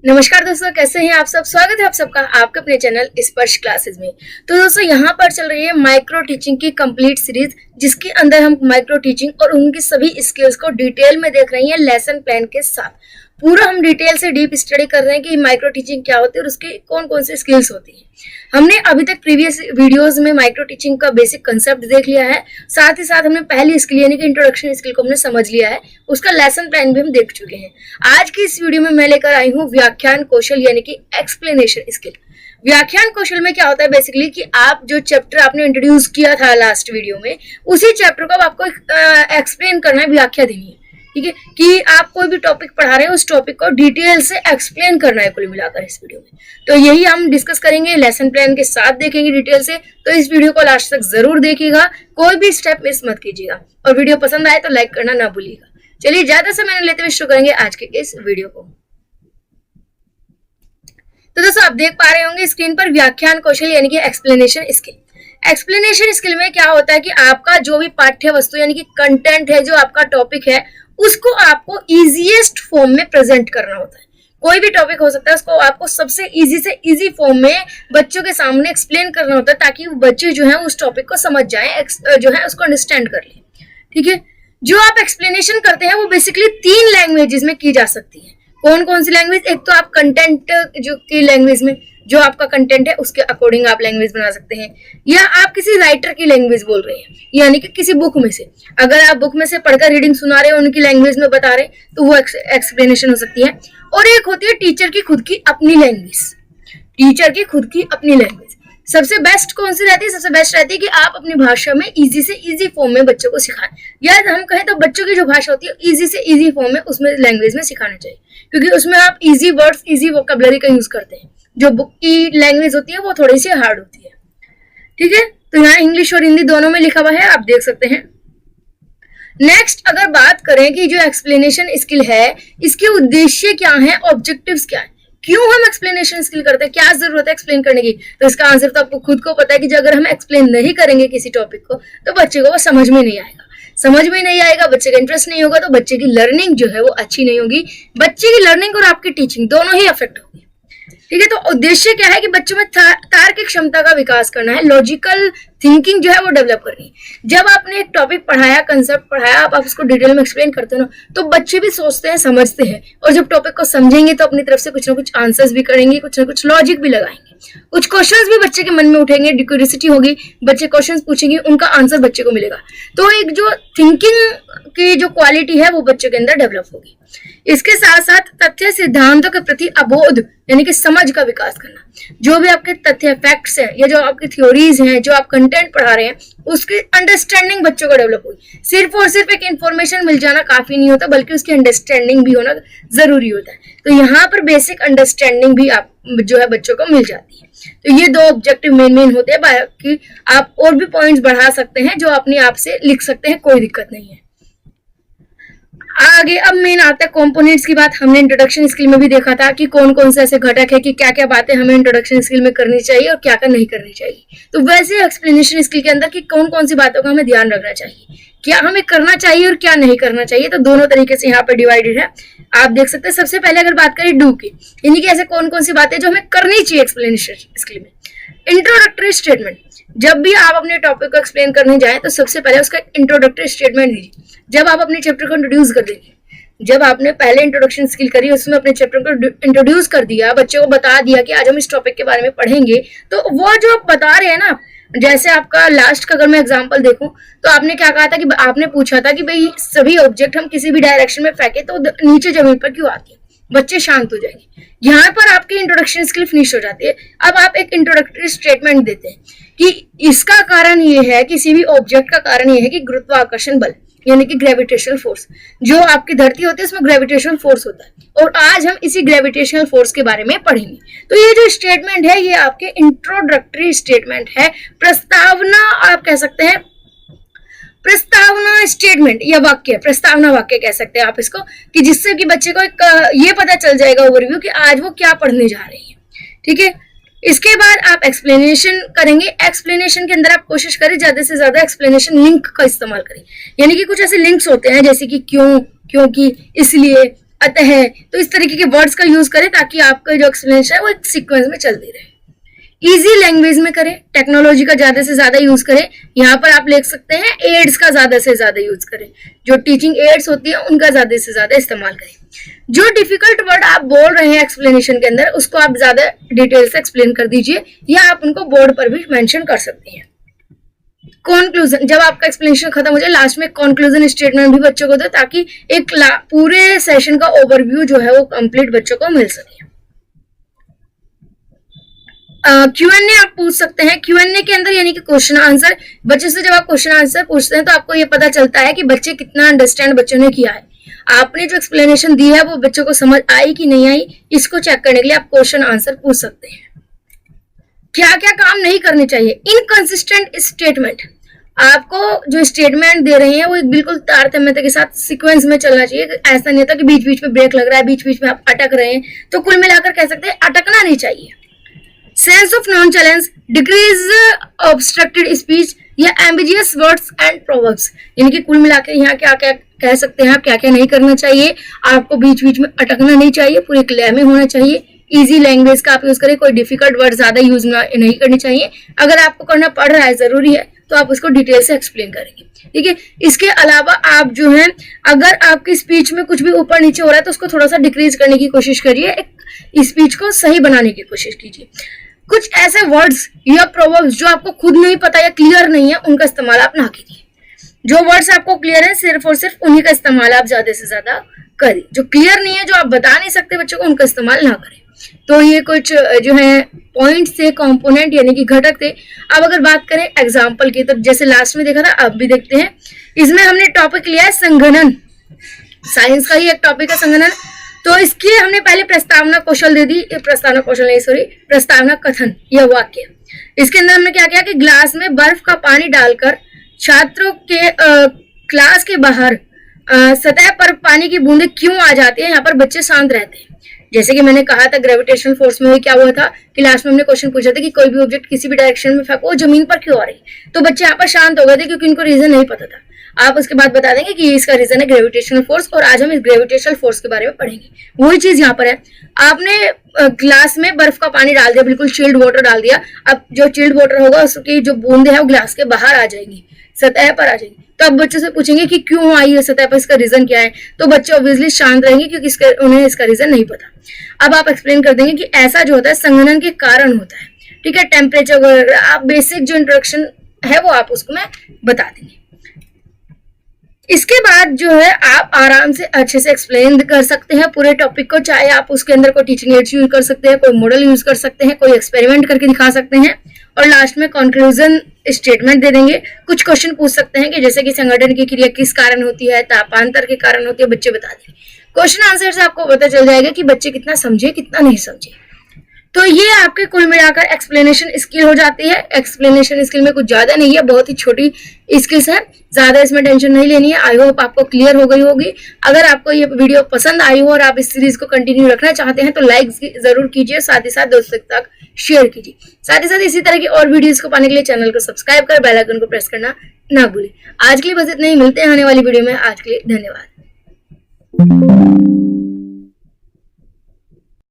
नमस्कार दोस्तों, कैसे हैं आप सब। स्वागत है आप सबका आपके अपने चैनल स्पर्श क्लासेस में। तो दोस्तों यहाँ पर चल रही है माइक्रो टीचिंग की कंप्लीट सीरीज, जिसके अंदर हम माइक्रो टीचिंग और उनकी सभी स्किल्स को डिटेल में देख रहे हैं लेसन प्लान के साथ। पूरा हम डिटेल से डीप स्टडी कर रहे हैं कि माइक्रो टीचिंग क्या होती है और उसकी कौन कौन सी स्किल्स होती हैं। हमने अभी तक प्रीवियस वीडियोस में माइक्रो टीचिंग का बेसिक कंसेप्ट देख लिया है, साथ ही साथ हमने पहली स्किल यानी कि इंट्रोडक्शन स्किल को हमने समझ लिया है, उसका लेसन प्लान भी हम देख चुके हैं। आज की इस वीडियो में मैं लेकर आई हूँ व्याख्यान कौशल यानी कि एक्सप्लेनेशन स्किल। व्याख्यान कौशल में क्या होता है बेसिकली कि आप जो चैप्टर आपने इंट्रोड्यूस किया था लास्ट वीडियो में, उसी चैप्टर को आपको एक्सप्लेन करना है, व्याख्या देनी है। ठीक है कि आप कोई भी टॉपिक पढ़ा रहे हैं उस टॉपिक को डिटेल से एक्सप्लेन करना है कुल मिलाकर इस वीडियो में। तो यही हम डिस्कस करेंगे, लेसन प्लान के साथ देखेंगे डिटेल से। तो इस वीडियो को लास्ट तक जरूर देखिएगा, कोई भी स्टेप मिस मत कीजिएगा और वीडियो पसंद आए तो लाइक करना ना भूलिएगा। चलिए ज्यादा समय नहीं लेते हुए शुरू करेंगे आज के इस वीडियो को। तो दोस्तों आप देख पा रहे होंगे स्क्रीन पर व्याख्यान कौशल यानी कि एक्सप्लेनेशन स्किल। एक्सप्लेनेशन स्किल में क्या होता है कि आपका जो भी पाठ्य वस्तु यानी कि कंटेंट है, जो आपका टॉपिक है, उसको आपको इजीएस्ट फॉर्म में प्रेजेंट करना होता है। कोई भी टॉपिक हो सकता है, उसको आपको सबसे इजी से इजी फॉर्म में बच्चों के सामने एक्सप्लेन करना होता है, ताकि बच्चे जो है उस टॉपिक को समझ जाएं, जो है उसको अंडरस्टैंड कर लें। ठीक है, जो आप एक्सप्लेनेशन करते हैं वो बेसिकली 3 लैंग्वेजेस में की जा सकती है। कौन कौन सी लैंग्वेज? एक तो आप कंटेंट जो की लैंग्वेज में, जो आपका कंटेंट है उसके अकॉर्डिंग आप लैंग्वेज बना सकते हैं, या आप किसी राइटर की लैंग्वेज बोल रहे हैं यानी कि किसी बुक में से, अगर आप बुक में से पढ़कर रीडिंग सुना रहे हैं, उनकी लैंग्वेज में बता रहे हैं, तो वो एक्सप्लेनेशन हो सकती है। और एक होती है टीचर की खुद की अपनी लैंग्वेज। टीचर की खुद की अपनी लैंग्वेज सबसे बेस्ट कौन सी रहती है? सबसे बेस्ट रहती है कि आप अपनी भाषा में इजी से इजी फॉर्म में बच्चों को सिखाएं, या हम कहें तो बच्चों की जो भाषा होती है इजी से इजी फॉर्म में उसमें लैंग्वेज में सिखाना चाहिए, क्योंकि उसमें आप इजी वर्ड्स, इजी वोकैबुलरी का यूज करते हैं। जो बुक की लैंग्वेज होती है वो थोड़ी सी हार्ड होती है। ठीक है, तो यहाँ इंग्लिश और हिंदी दोनों में लिखा हुआ है, आप देख सकते हैं। नेक्स्ट अगर बात करें कि जो एक्सप्लेनेशन स्किल है, इसके उद्देश्य क्या है, ऑब्जेक्टिव्स क्या है, क्यों हम एक्सप्लेनेशन स्किल करते हैं, क्या जरूरत है एक्सप्लेन करने की? तो इसका आंसर तो आपको खुद को पता है कि अगर हम एक्सप्लेन नहीं करेंगे किसी टॉपिक को, तो बच्चे को वो समझ में नहीं आएगा, बच्चे का इंटरेस्ट नहीं होगा, तो बच्चे की लर्निंग जो है वो अच्छी नहीं होगी। बच्चे की लर्निंग और आपकी टीचिंग दोनों ही अफेक्ट होगी। ठीक है, तो उद्देश्य क्या है कि बच्चों में तार्किक क्षमता का विकास करना है, लॉजिकल थिंकिंग जो है वो डेवलप करनी है। जब आपने एक टॉपिक पढ़ाया, कंसेप्ट पढ़ाया, आप उसको डिटेल में एक्सप्लेन करते हो ना, तो बच्चे भी सोचते हैं, समझते हैं, और जब टॉपिक को समझेंगे तो अपनी तरफ से कुछ ना कुछ आंसर्स भी करेंगे, कुछ ना कुछ लॉजिक भी लगाएंगे, कुछ क्वेश्चंस भी बच्चे के मन में उठेंगे, क्यूरियोसिटी होगी, बच्चे क्वेश्चंस पूछेंगे, उनका आंसर बच्चे को मिलेगा। तो एक जो थिंकिंग की जो क्वालिटी है वो बच्चे के अंदर डेवलप होगी। इसके साथ साथ तथ्य सिद्धांतों के प्रति अबोध यानी कि समझ का विकास करना। जो भी आपके तथ्य फैक्ट्स हैं या जो आपकी थ्योरीज हैं, जो आप कंटेंट पढ़ा रहे हैं, उसकी अंडरस्टैंडिंग बच्चों को डेवलप होगी। सिर्फ और सिर्फ एक इन्फॉर्मेशन मिल जाना काफी नहीं होता, बल्कि उसकी अंडरस्टैंडिंग भी होना जरूरी होता है। तो यहाँ पर बेसिक अंडरस्टैंडिंग भी आप जो है बच्चों को मिल जाती है। तो ये 2 ऑब्जेक्टिव मेन होते हैं। बाकी आप और भी पॉइंट्स बढ़ा सकते हैं जो अपने आप से लिख सकते हैं, कोई दिक्कत नहीं है। आगे अब मेन आता है कंपोनेंट्स की बात। हमने इंट्रोडक्शन स्किल में भी देखा था कि कौन कौन से ऐसे घटक है कि क्या क्या बातें हमें इंट्रोडक्शन स्किल में करनी चाहिए और क्या क्या नहीं करनी चाहिए। तो वैसे एक्सप्लेनेशन स्किल के अंदर कि कौन कौन सी बातों का हमें ध्यान रखना चाहिए, क्या हमें करना चाहिए और क्या नहीं करना चाहिए। तो दोनों तरीके से यहाँ पर डिवाइडेड है, आप देख सकते हैं। सबसे पहले अगर बात करें डू की, यानी कि ऐसे कौन कौन सी बातें जो हमें करनी चाहिए एक्सप्लेनेशन स्किल में। इंट्रोडक्टरी स्टेटमेंट, जब भी आप अपने टॉपिक को एक्सप्लेन करने जाएं तो सबसे पहले उसका इंट्रोडक्टरी स्टेटमेंट दीजिए। जब आप अपने चैप्टर को इंट्रोड्यूस कर देंगे, जब आपने पहले इंट्रोडक्शन स्किल करी, उसमें अपने चैप्टर को इंट्रोड्यूस कर दिया, बच्चे को बता दिया कि आज हम इस टॉपिक के बारे में पढ़ेंगे, तो वो जो बता रहे हैं ना, जैसे आपका लास्ट का अगर मैं एग्जांपल देखूं तो आपने क्या कहा था कि आपने पूछा था कि भाई सभी ऑब्जेक्ट हम किसी भी डायरेक्शन में फेंके तो नीचे जमीन पर क्यों आती है, बच्चे शांत हो जाएंगे। यहाँ पर आपकी इंट्रोडक्शन स्किल फिनिश हो जाती है। अब आप एक इंट्रोडक्टरी स्टेटमेंट देते हैं कि इसका कारण ये है, किसी भी ऑब्जेक्ट का कारण ये है कि गुरुत्वाकर्षण बल यानी कि ग्रेविटेशनल फोर्स, जो आपकी धरती होती है उसमें ग्रेविटेशनल फोर्स होता है, और आज हम इसी ग्रेविटेशनल फोर्स के बारे में पढ़ेंगे। तो ये जो स्टेटमेंट है ये आपके इंट्रोडक्टरी स्टेटमेंट है, प्रस्तावना आप कह सकते हैं, प्रस्तावना स्टेटमेंट या वाक्य, प्रस्तावना वाक्य कह सकते हैं आप इसको, कि जिससे कि बच्चे को एक ये पता चल जाएगा ओवरव्यू कि आज वो क्या पढ़ने जा रही है। ठीक है, इसके बाद आप एक्सप्लेनेशन करेंगे। एक्सप्लेनेशन के अंदर आप कोशिश करें ज्यादा से ज्यादा एक्सप्लेनेशन लिंक का इस्तेमाल करें, यानी कि कुछ ऐसे लिंक्स होते हैं जैसे कि क्यों, क्योंकि, इसलिए, अतः, तो इस तरीके के वर्ड्स का यूज करें ताकि आपका जो एक्सप्लेनेशन है वो एक सीक्वेंस में चलती रहे। इजी लैंग्वेज में करें, टेक्नोलॉजी का ज्यादा से ज्यादा यूज करें। यहाँ पर आप लिख सकते हैं एड्स का ज्यादा से ज्यादा यूज करें, जो टीचिंग एड्स होती है उनका ज्यादा से ज्यादा इस्तेमाल करें। जो डिफिकल्ट वर्ड आप बोल रहे हैं एक्सप्लेनेशन के अंदर, उसको आप ज्यादा डिटेल से एक्सप्लेन कर दीजिए, या आप उनको बोर्ड पर भी मेंशन कर सकते हैं। कॉन्क्लूजन, जब आपका एक्सप्लेनेशन खत्म हो जाए, लास्ट में कॉन्क्लूजन स्टेटमेंट भी बच्चों को दो, ताकि एक पूरे सेशन का ओवरव्यू जो है वो कंप्लीट बच्चों को मिल सके। Q&A आप पूछ सकते हैं। Q&A के अंदर यानी कि क्वेश्चन आंसर, बच्चों से जब आप क्वेश्चन आंसर पूछते हैं तो आपको ये पता चलता है कि बच्चे कितना अंडरस्टैंड बच्चों ने किया है, आपने जो एक्सप्लेनेशन दी है वो बच्चों को समझ आई कि नहीं आई, इसको चेक करने के लिए आप क्वेश्चन आंसर पूछ सकते हैं। क्या क्या काम नहीं करने चाहिए? इनकंसिस्टेंट स्टेटमेंट, आपको जो स्टेटमेंट दे रहे हैं वो बिल्कुल तारतम्यता के साथ सीक्वेंस में चलना चाहिए। ऐसा नहीं होता कि बीच बीच में ब्रेक लग रहा है, बीच बीच में आप अटक रहे हैं, तो कुल मिलाकर कह सकते हैं अटकना नहीं चाहिए। Sense of non challenge, decrease obstructed speech या एम्बिजियस वर्ड्स एंड प्रोवर्ब्स, यानी कि कुल मिलाकर यहाँ क्या क्या कह सकते हैं आप, क्या क्या नहीं करना चाहिए। आपको बीच बीच में अटकना नहीं चाहिए, पूरे क्लियर में होना चाहिए। इजी लैंग्वेज का आप यूज करें, कोई डिफिकल्ट वर्ड ज्यादा यूज नहीं करनी चाहिए। अगर आपको करना पड़ रहा है, जरूरी है, तो आप उसको डिटेल से एक्सप्लेन करेंगे, ठीक है। इसके अलावा आप जो है, अगर आपकी स्पीच में कुछ भी ऊपर नीचे हो रहा है तो उसको थोड़ा सा डिक्रीज करने की कोशिश करिए, एक स्पीच को सही बनाने की कोशिश कीजिए। कुछ ऐसे वर्ड्स या प्रोवर्ब्स जो आपको खुद नहीं पता या क्लियर नहीं है, उनका इस्तेमाल आप ना कीजिए। जो वर्ड्स आपको क्लियर है, सिर्फ और सिर्फ उन्हीं का इस्तेमाल आप ज्यादा से ज्यादा करें। जो क्लियर नहीं है, जो आप बता नहीं सकते बच्चों को, उनका इस्तेमाल ना करें। तो ये कुछ जो है पॉइंट थे, कंपोनेंट यानी कि घटक थे। अब अगर बात करें एग्जाम्पल की, तो जैसे लास्ट में देखा था, अब भी देखते हैं। इसमें हमने टॉपिक लिया है संघनन, साइंस का ही एक टॉपिक है संघनन। तो इसकी हमने पहले प्रस्तावना कौशल दे दी, प्रस्तावना कौशल नहीं, सॉरी, प्रस्तावना कथन, यह वाक्य। इसके अंदर हमने क्या किया कि ग्लास में बर्फ का पानी डालकर छात्रों के क्लास के बाहर सतह पर पानी की बूंदें क्यों आ जाती है, यहाँ पर बच्चे शांत रहते हैं। जैसे कि मैंने कहा था ग्रेविटेशनल फोर्स में क्या हुआ था कि लास्ट में हमने क्वेश्चन पूछा था कि कोई भी ऑब्जेक्ट किसी भी डायरेक्शन में फेंको, जमीन पर क्यों आ रही, तो बच्चे यहाँ पर शांत हो गए थे क्योंकि इनको रीजन नहीं पता था। आप उसके बाद बता देंगे कि इसका रीजन है ग्रेविटेशनल फोर्स, और आज हम इस ग्रेविटेशनल फोर्स के बारे में पढ़ेंगे। वही चीज यहाँ पर है, आपने ग्लास में बर्फ का पानी डाल दिया, बिल्कुल चिल्ड वाटर डाल दिया। अब जो चिल्ड वाटर होगा उसकी जो बूंदे हैं वो ग्लास के बाहर आ जाएंगी, सतह पर आ जाएंगी। तो अब बच्चों से पूछेंगे कि क्यों आई है सतह पर, इसका रीजन क्या है, तो बच्चे ऑब्वियसली शांत रहेंगे क्योंकि उन्हें इसका रीजन नहीं पता। अब आप एक्सप्लेन कर देंगे कि ऐसा जो होता है संघनन के कारण होता है, ठीक है। टेम्परेचर वगैरह आप बेसिक जो इंट्रोडक्शन है वो आप उसको मैं बता देंगे। इसके बाद जो है आप आराम से अच्छे से एक्सप्लेन कर सकते हैं पूरे टॉपिक को, चाहे आप उसके अंदर कोई टीचिंग एड्स यूज कर सकते हैं, कोई मॉडल यूज कर सकते हैं, कोई एक्सपेरिमेंट करके दिखा सकते हैं, और लास्ट में कंक्लूजन स्टेटमेंट दे देंगे। कुछ क्वेश्चन पूछ सकते हैं कि जैसे कि संगठन की क्रिया किस कारण होती है, तापांतर के कारण होती है, बच्चे बता देंगे। क्वेश्चन आंसर से आपको पता चल जाएगा कि बच्चे कितना समझे कितना नहीं समझे। तो ये आपके कुल मिलाकर एक्सप्लेनेशन स्किल हो जाती है। एक्सप्लेनेशन स्किल में कुछ ज्यादा नहीं है, बहुत ही छोटी स्किल्स है, ज्यादा इसमें टेंशन नहीं लेनी है। आई होप आपको क्लियर हो गई होगी। अगर आपको ये वीडियो पसंद आई हो और आप इस सीरीज को कंटिन्यू रखना चाहते हैं तो लाइक जरूर कीजिए, साथ ही साथ दोस्तों तक शेयर कीजिए। साथ ही साथ इसी तरह की और वीडियोस को पाने के लिए चैनल को सब्सक्राइब कर बेल आइकन को प्रेस करना ना भूलें। आज के लिए बस इतना ही, मिलते हैं आने वाली वीडियो में। आज के लिए धन्यवाद।